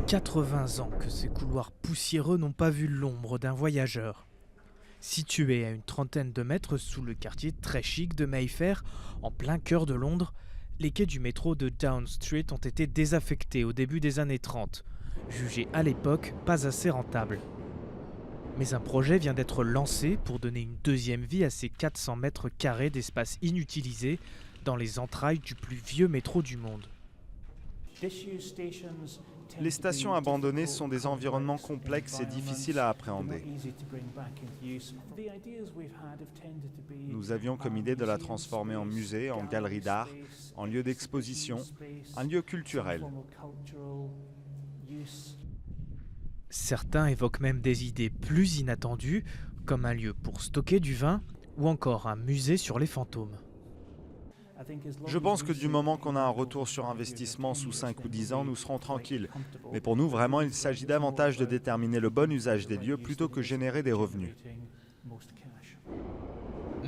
80 ans que ces couloirs poussiéreux n'ont pas vu l'ombre d'un voyageur. Situé à une trentaine de mètres sous le quartier très chic de Mayfair, en plein cœur de Londres, les quais du métro de Downing Street ont été désaffectés au début des années 30, jugés à l'époque pas assez rentables. Mais un projet vient d'être lancé pour donner une deuxième vie à ces 400 mètres carrés d'espace inutilisé dans les entrailles du plus vieux métro du monde. Les stations abandonnées sont des environnements complexes et difficiles à appréhender. Nous avions comme idée de la transformer en musée, en galerie d'art, en lieu d'exposition, un lieu culturel. Certains évoquent même des idées plus inattendues, comme un lieu pour stocker du vin ou encore un musée sur les fantômes. Je pense que du moment qu'on a un retour sur investissement sous 5 ou 10 ans, nous serons tranquilles. Mais pour nous, vraiment, il s'agit davantage de déterminer le bon usage des lieux plutôt que générer des revenus.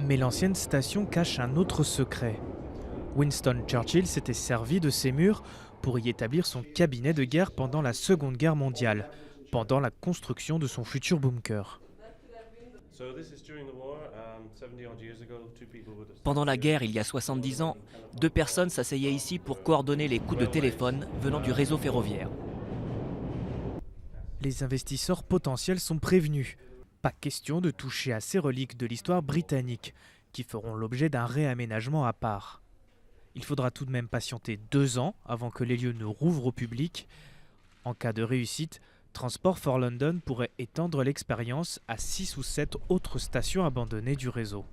Mais l'ancienne station cache un autre secret. Winston Churchill s'était servi de ces murs pour y établir son cabinet de guerre pendant la Seconde Guerre mondiale, pendant la construction de son futur bunker. Pendant la guerre, il y a 70 ans, 2 personnes s'asseyaient ici pour coordonner les coups de téléphone venant du réseau ferroviaire. Les investisseurs potentiels sont prévenus. Pas question de toucher à ces reliques de l'histoire britannique, qui feront l'objet d'un réaménagement à part. Il faudra tout de même patienter 2 ans avant que les lieux ne rouvrent au public. En cas de réussite, Transport for London pourrait étendre l'expérience à 6 ou 7 autres stations abandonnées du réseau.